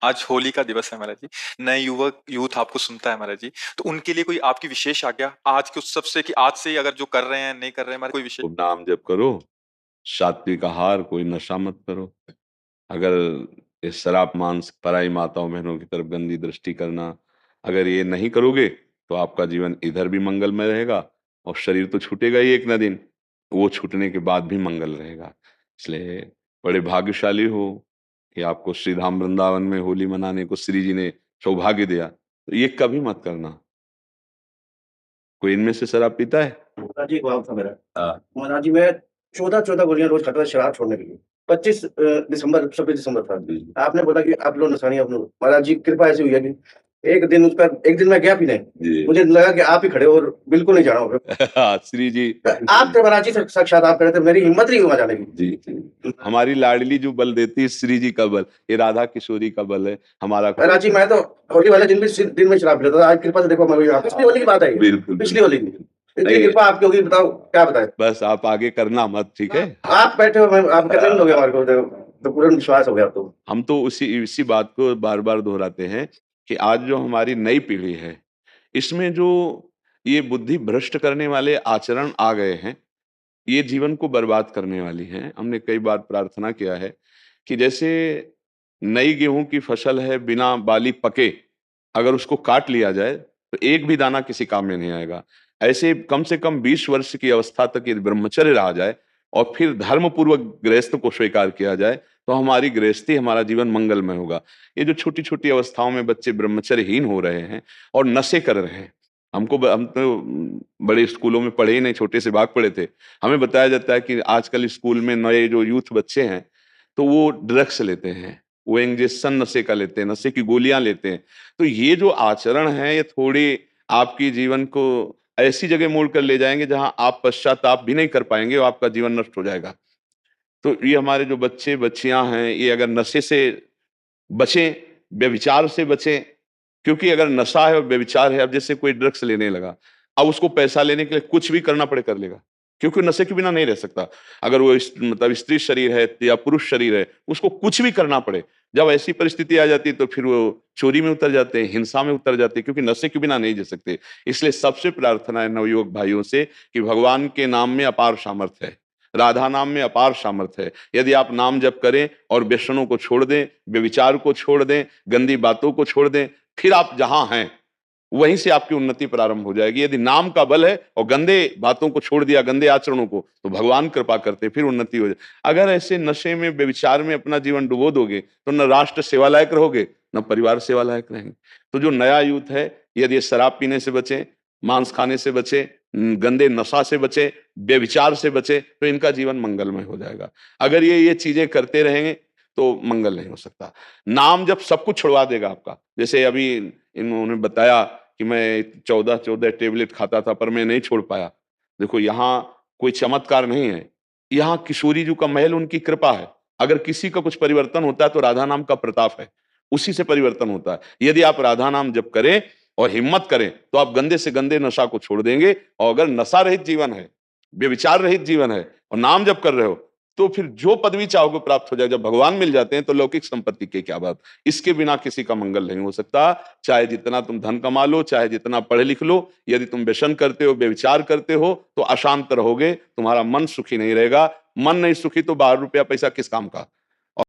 आज होली का दिवस है महाराज जी। नए युवक यूथ आपको सुनता है महाराज जी। तो उनके लिए कोई आपकी विशेष आज्ञा आज के उत्सव से कि आज से ही अगर जो कर रहे हैं नहीं कर रहे हैं हमारे कोई विशेष। खूब नाम जप करो, सात्विक आहार, कोई नशा मत करो। अगर ये शराब मांस पराई माताओं बहनों की तरफ गंदी दृष्टि करना, अगर ये नहीं करोगे तो आपका जीवन इधर भी मंगलमय रहेगा और शरीर तो छूटेगा ही एक ना दिन, वो छूटने के बाद भी मंगल रहेगा। इसलिए बड़े भाग्यशाली हो कि आपको श्री धाम वृंदावन में होली मनाने को श्री जी ने सौभाग्य दिया। तो ये कभी मत करना। कोई इनमें से शराब पीता है? महाराज जी, एक था मेरा। हाँ। महाराज जी, मैं 14-14 गोलियाँ रोज़ खाता था शराब छोड़ने के लिए। 25 दिसंबर 26 दिसंबर था। आपने बोला कि आप लो नशानी आप लो। महाराज जी, कृपा ऐसी हुई है कि एक दिन मैं गया पीने। मुझे लगा कि आप ही खड़े हो और बिल्कुल नहीं जाना होगा। श्री जी आप थे महाराज जी, साक्षात आप खड़े थे, मेरी हिम्मत नहीं हुई वहाँ जाने की। जी, हमारी लाडली जो बल देती है श्री जी का बल, ये राधा किशोरी का बल है हमारा। महाराज जी, मैं तो होली वाले दिन में शराब पीता था। आज कृपा से देखो मैं यहाँ पिछली होली की बात है ये। बिल्कुल पिछली होली की। इतनी नहीं। कृपा आपकी होगी, बताओ क्या बताएं। बस आप आगे करना मत, ठीक है? आप बैठे हो, आप करने लोगे हमारे को, तो पूरा विश्वास हो गया अब तो। हम तो इसी बात को बार बार दोहराते हैं कि आज जो हमारी नई पीढ़ी है, इसमें जो ये बुद्धि भ्रष्ट करने वाले आचरण आ गए हैं, ये जीवन को बर्बाद करने वाली हैं। हमने कई बार प्रार्थना किया है कि जैसे नई गेहूं की फसल है, बिना बाली पके अगर उसको काट लिया जाए तो एक भी दाना किसी काम में नहीं आएगा। ऐसे कम से कम 20 वर्ष की अवस्था तक यदि ब्रह्मचर्य रहा जाए और फिर धर्म पूर्वक गृहस्थ को स्वीकार किया जाए तो हमारी गृहस्थी, हमारा जीवन मंगलमय होगा। ये जो छोटी छोटी अवस्थाओं में बच्चे ब्रह्मचर्यहीन हो रहे हैं और नशे कर रहे हैं, हम तो बड़े स्कूलों में पढ़े ही नहीं, छोटे से भाग पढ़े थे। हमें बताया जाता है कि आजकल स्कूल में नए जो यूथ बच्चे हैं तो वो ड्रग्स लेते हैं, वो इंजेक्शन नशे का लेते हैं, नशे की गोलियां लेते हैं। तो ये जो आचरण है ये थोड़ी आपकी जीवन को ऐसी जगह मोड़ कर ले जाएंगे जहां आप पश्चाताप भी नहीं कर पाएंगे और आपका जीवन नष्ट हो जाएगा। तो ये हमारे जो बच्चे बच्चियां हैं, ये अगर नशे से बचें, व्यभिचार से बचें, क्योंकि अगर नशा है और व्यभिचार है, अब जैसे कोई ड्रग्स लेने लगा, अब उसको पैसा लेने के लिए कुछ भी करना पड़े कर लेगा, क्योंकि नशे के बिना नहीं रह सकता। अगर वो मतलब स्त्री शरीर है या पुरुष शरीर है, उसको कुछ भी करना पड़े। जब ऐसी परिस्थिति आ जाती है तो फिर वो चोरी में उतर जाते हैं, हिंसा में उतर जाते हैं, क्योंकि नशे के बिना नहीं जी सकते। इसलिए सबसे प्रार्थना है नवयुवक भाइयों से कि भगवान के नाम में अपार सामर्थ्य है, राधा नाम में अपार सामर्थ्य है। यदि आप नाम जप करें और व्यसनों को छोड़ दें, व्यभिचार को छोड़ दें, गंदी बातों को छोड़ दें, फिर आप जहां हैं वहीं से आपकी उन्नति प्रारंभ हो जाएगी। यदि नाम का बल है और गंदे बातों को छोड़ दिया, गंदे आचरणों को, तो भगवान कृपा करते, फिर उन्नति हो जाए। अगर ऐसे नशे में व्यभिचार में अपना जीवन डुबो दोगे तो न राष्ट्र सेवा लायक रहोगे, न परिवार सेवा लायक रहेंगे। तो जो नया यूथ है, यदि शराब पीने से बचे, मांस खाने से बचे, गंदे नशा से बचे, व्यभिचार से बचे, तो इनका जीवन मंगलमय हो जाएगा। अगर ये चीजें करते रहेंगे तो मंगल नहीं हो सकता। नाम जब सब कुछ छुड़वा देगा आपका। जैसे अभी इन्होंने बताया कि मैं 14-14 टेबलेट खाता था पर मैं नहीं छोड़ पाया। देखो यहाँ कोई चमत्कार नहीं है, यहाँ किशोरी जी का महल, उनकी कृपा है। अगर किसी का कुछ परिवर्तन होता है तो राधा नाम का प्रताप है, उसी से परिवर्तन होता है। यदि आप राधा नाम जप करें और हिम्मत करें तो आप गंदे से गंदे नशा को छोड़ देंगे। और अगर नशा रहित जीवन है, व्यभिचार रहित जीवन है और नाम जप कर रहे हो, तो फिर जो पदवी चाहोगे प्राप्त हो जाए। जब भगवान मिल जाते हैं तो लौकिक संपत्ति की क्या बात। इसके बिना किसी का मंगल नहीं हो सकता। चाहे जितना तुम धन कमा लो, चाहे जितना पढ़ लिख लो, यदि तुम व्यसन करते हो, व्यभिचार करते हो तो अशांत रहोगे, तुम्हारा मन सुखी नहीं रहेगा। मन नहीं सुखी तो 12 रुपया पैसा किस काम का।